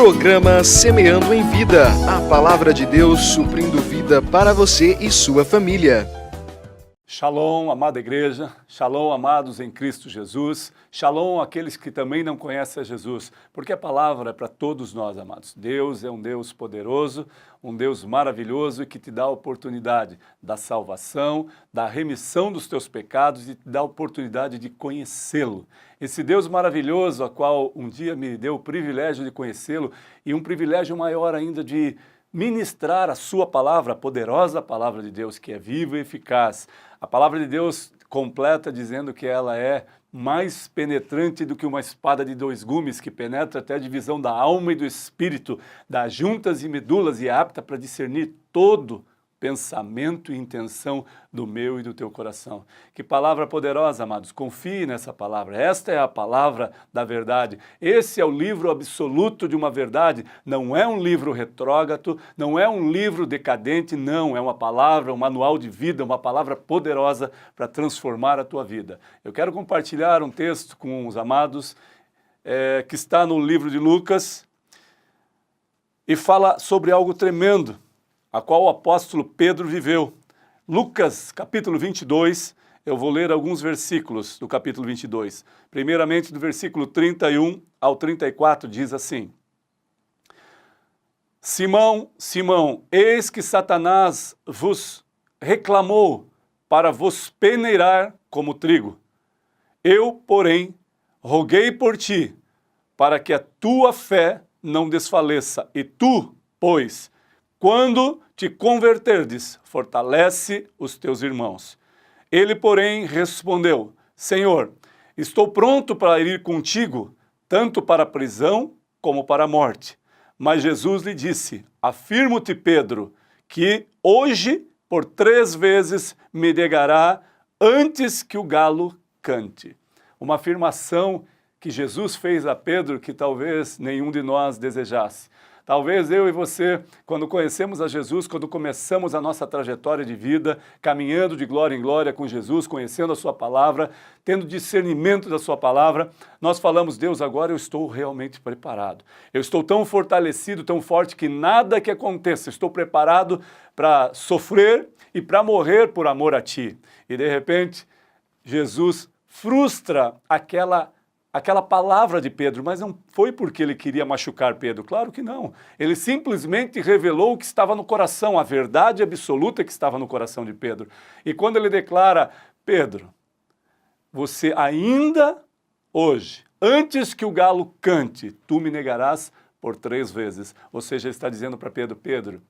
Programa Semeando em Vida, a palavra de Deus suprindo vida para você e sua família. Shalom, amada igreja, shalom, amados em Cristo Jesus, shalom àqueles que também não conhecem a Jesus, porque a palavra é para todos nós, amados. Deus é um Deus poderoso, um Deus maravilhoso e que te dá a oportunidade da salvação, da remissão dos teus pecados e te dá a oportunidade de conhecê-lo. Esse Deus maravilhoso, a qual um dia me deu o privilégio de conhecê-lo e um privilégio maior ainda de ministrar a sua palavra, a poderosa palavra de Deus, que é viva e eficaz. A palavra de Deus completa dizendo que ela é mais penetrante do que uma espada de dois gumes, que penetra até a divisão da alma e do espírito, das juntas e medulas, e é apta para discernir todo pensamento e intenção do meu e do teu coração. Que palavra poderosa, amados. Confie nessa palavra. Esta é a palavra da verdade. Esse é o livro absoluto de uma verdade. Não é um livro retrógrado, não é um livro decadente, não. É uma palavra, um manual de vida, uma palavra poderosa para transformar a tua vida. Eu quero compartilhar um texto com os amados que está no livro de Lucas e fala sobre algo tremendo, a qual o apóstolo Pedro viveu. Lucas, capítulo 22, eu vou ler alguns versículos do capítulo 22. Primeiramente, do versículo 31 ao 34, diz assim: Simão, Simão, eis que Satanás vos reclamou para vos peneirar como trigo. Eu, porém, roguei por ti, para que a tua fé não desfaleça, e tu, pois, quando te converterdes, fortalece os teus irmãos. Ele, porém, respondeu: Senhor, estou pronto para ir contigo, tanto para a prisão como para a morte. Mas Jesus lhe disse: Afirmo-te, Pedro, que hoje por 3 vezes me negará antes que o galo cante. Uma afirmação que Jesus fez a Pedro que talvez nenhum de nós desejasse. Talvez eu e você, quando conhecemos a Jesus, quando começamos a nossa trajetória de vida, caminhando de glória em glória com Jesus, conhecendo a sua palavra, tendo discernimento da sua palavra, nós falamos: Deus, agora eu estou realmente preparado. Eu estou tão fortalecido, tão forte, que nada que aconteça, estou preparado para sofrer e para morrer por amor a ti. E de repente, Jesus frustra aquela palavra de Pedro, mas não foi porque ele queria machucar Pedro, claro que não. Ele simplesmente revelou o que estava no coração, a verdade absoluta que estava no coração de Pedro. E quando ele declara: Pedro, você ainda hoje, antes que o galo cante, tu me negarás por 3 vezes. Ou seja, ele está dizendo para Pedro: Pedro,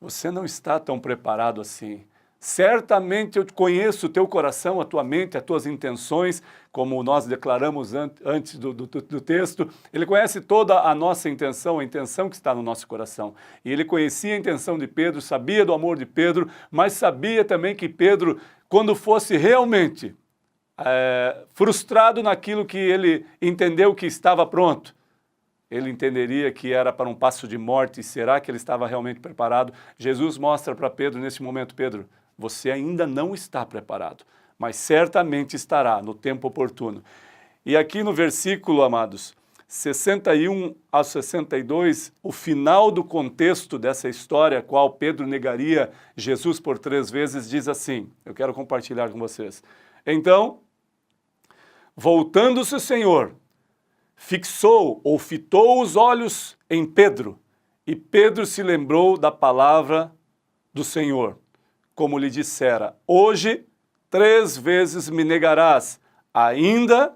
você não está tão preparado assim. Certamente eu conheço o teu coração, a tua mente, as tuas intenções, como nós declaramos antes do texto. Ele conhece toda a nossa intenção, a intenção que está no nosso coração. E ele conhecia a intenção de Pedro, sabia do amor de Pedro, mas sabia também que Pedro, quando fosse realmente frustrado naquilo que ele entendeu que estava pronto, ele entenderia que era para um passo de morte. E será que ele estava realmente preparado? Jesus mostra para Pedro nesse momento: Pedro, você ainda não está preparado, mas certamente estará no tempo oportuno. E aqui no versículo, amados, 61 a 62, o final do contexto dessa história, a qual Pedro negaria Jesus por 3 vezes, diz assim, eu quero compartilhar com vocês. Então, voltando-se o Senhor, fixou ou fitou os olhos em Pedro, e Pedro se lembrou da palavra do Senhor, como lhe dissera: hoje 3 vezes me negarás, ainda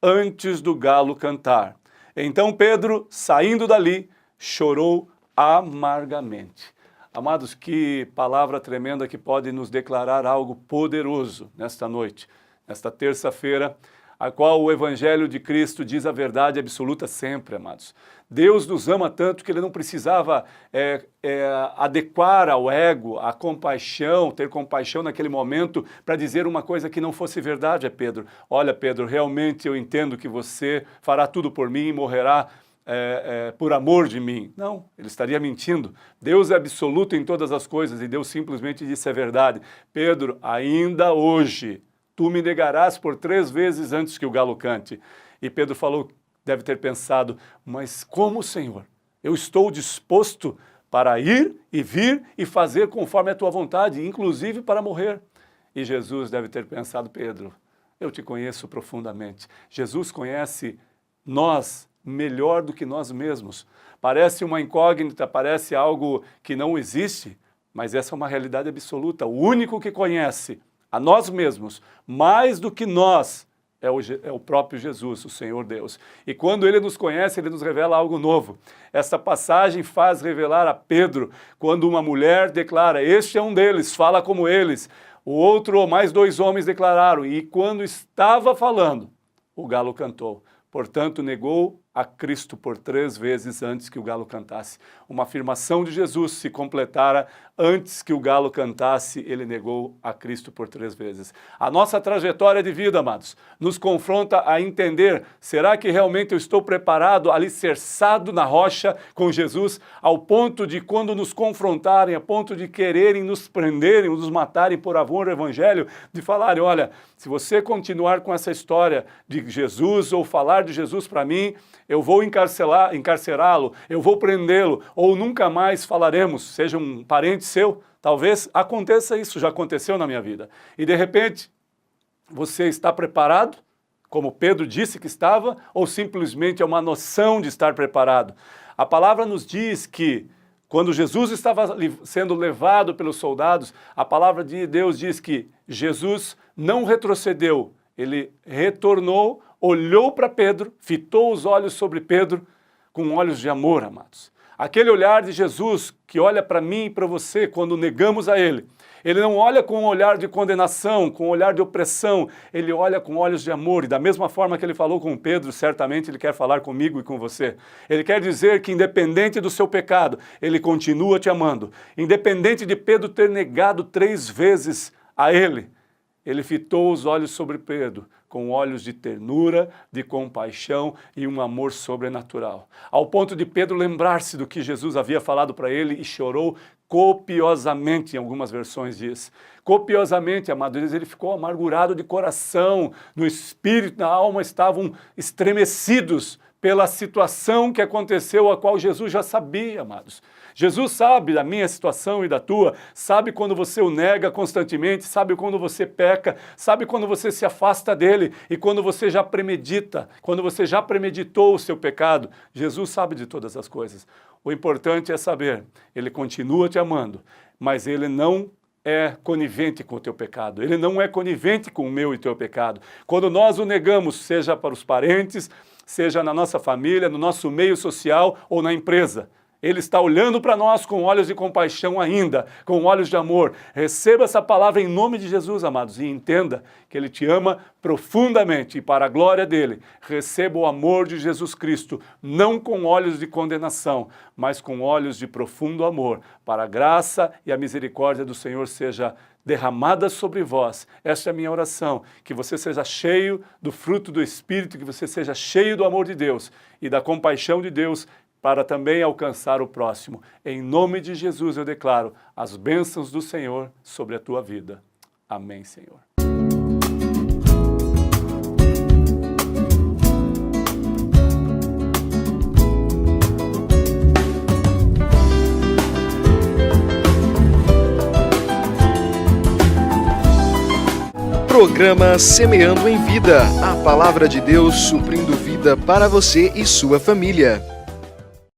antes do galo cantar. Então Pedro, saindo dali, chorou amargamente. Amados, que palavra tremenda que pode nos declarar algo poderoso nesta noite, nesta terça-feira, a qual o Evangelho de Cristo diz a verdade absoluta sempre, amados. Deus nos ama tanto que ele não precisava adequar ao ego, à compaixão, ter compaixão naquele momento para dizer uma coisa que não fosse verdade a Pedro. Olha, Pedro, realmente eu entendo que você fará tudo por mim e morrerá por amor de mim. Não, ele estaria mentindo. Deus é absoluto em todas as coisas e Deus simplesmente disse a verdade. Pedro, ainda hoje tu me negarás por 3 vezes antes que o galo cante. E Pedro falou, deve ter pensado: mas como, Senhor? Eu estou disposto para ir e vir e fazer conforme a tua vontade, inclusive para morrer. E Jesus deve ter pensado, Pedro, eu te conheço profundamente. Jesus conhece nós melhor do que nós mesmos. Parece uma incógnita, parece algo que não existe, mas essa é uma realidade absoluta. O único que conhece a nós mesmos mais do que nós é o próprio Jesus, o Senhor Deus. E quando Ele nos conhece, Ele nos revela algo novo. Essa passagem faz revelar a Pedro, quando uma mulher declara, este é um deles, fala como eles. O outro ou mais 2 homens declararam, e quando estava falando, o galo cantou. Portanto, negou a Cristo por 3 vezes antes que o galo cantasse. Uma afirmação de Jesus se completara antes que o galo cantasse, ele negou a Cristo por 3 vezes. A nossa trajetória de vida, amados, nos confronta a entender, será que realmente eu estou preparado, alicerçado na rocha com Jesus, ao ponto de quando nos confrontarem, a ponto de quererem nos prenderem, nos matarem por amor ao Evangelho, de falarem, olha, se você continuar com essa história de Jesus ou falar de Jesus para mim, eu vou encarcerá-lo, eu vou prendê-lo, ou nunca mais falaremos, seja um parente seu. Talvez aconteça isso, já aconteceu na minha vida. E de repente, você está preparado, como Pedro disse que estava, ou simplesmente é uma noção de estar preparado? A palavra nos diz que, quando Jesus estava sendo levado pelos soldados, a palavra de Deus diz que Jesus não retrocedeu, ele retornou, olhou para Pedro, fitou os olhos sobre Pedro com olhos de amor, amados. Aquele olhar de Jesus que olha para mim e para você quando negamos a Ele. Ele não olha com um olhar de condenação, com um olhar de opressão, ele olha com olhos de amor. E da mesma forma que ele falou com Pedro, certamente ele quer falar comigo e com você. Ele quer dizer que independente do seu pecado, ele continua te amando. Independente de Pedro ter negado 3 vezes a ele, ele fitou os olhos sobre Pedro, com olhos de ternura, de compaixão e um amor sobrenatural. Ao ponto de Pedro lembrar-se do que Jesus havia falado para ele e chorou copiosamente, em algumas versões diz. Copiosamente, amados, ele ficou amargurado de coração, no espírito, na alma estavam estremecidos pela situação que aconteceu, a qual Jesus já sabia, amados. Jesus sabe da minha situação e da tua, sabe quando você o nega constantemente, sabe quando você peca, sabe quando você se afasta dele e quando você já premedita, quando você já premeditou o seu pecado. Jesus sabe de todas as coisas. O importante é saber, ele continua te amando, mas ele não é conivente com o teu pecado, ele não é conivente com o meu e teu pecado. Quando nós o negamos, seja para os parentes, seja na nossa família, no nosso meio social ou na empresa, ele está olhando para nós com olhos de compaixão ainda, com olhos de amor. Receba essa palavra em nome de Jesus, amados, e entenda que Ele te ama profundamente e para a glória dEle. Receba o amor de Jesus Cristo, não com olhos de condenação, mas com olhos de profundo amor, para a graça e a misericórdia do Senhor seja derramada sobre vós. Esta é a minha oração, que você seja cheio do fruto do Espírito, que você seja cheio do amor de Deus e da compaixão de Deus, para também alcançar o próximo. Em nome de Jesus eu declaro as bênçãos do Senhor sobre a tua vida. Amém, Senhor. Programa Semeando em Vida. A palavra de Deus suprindo vida para você e sua família.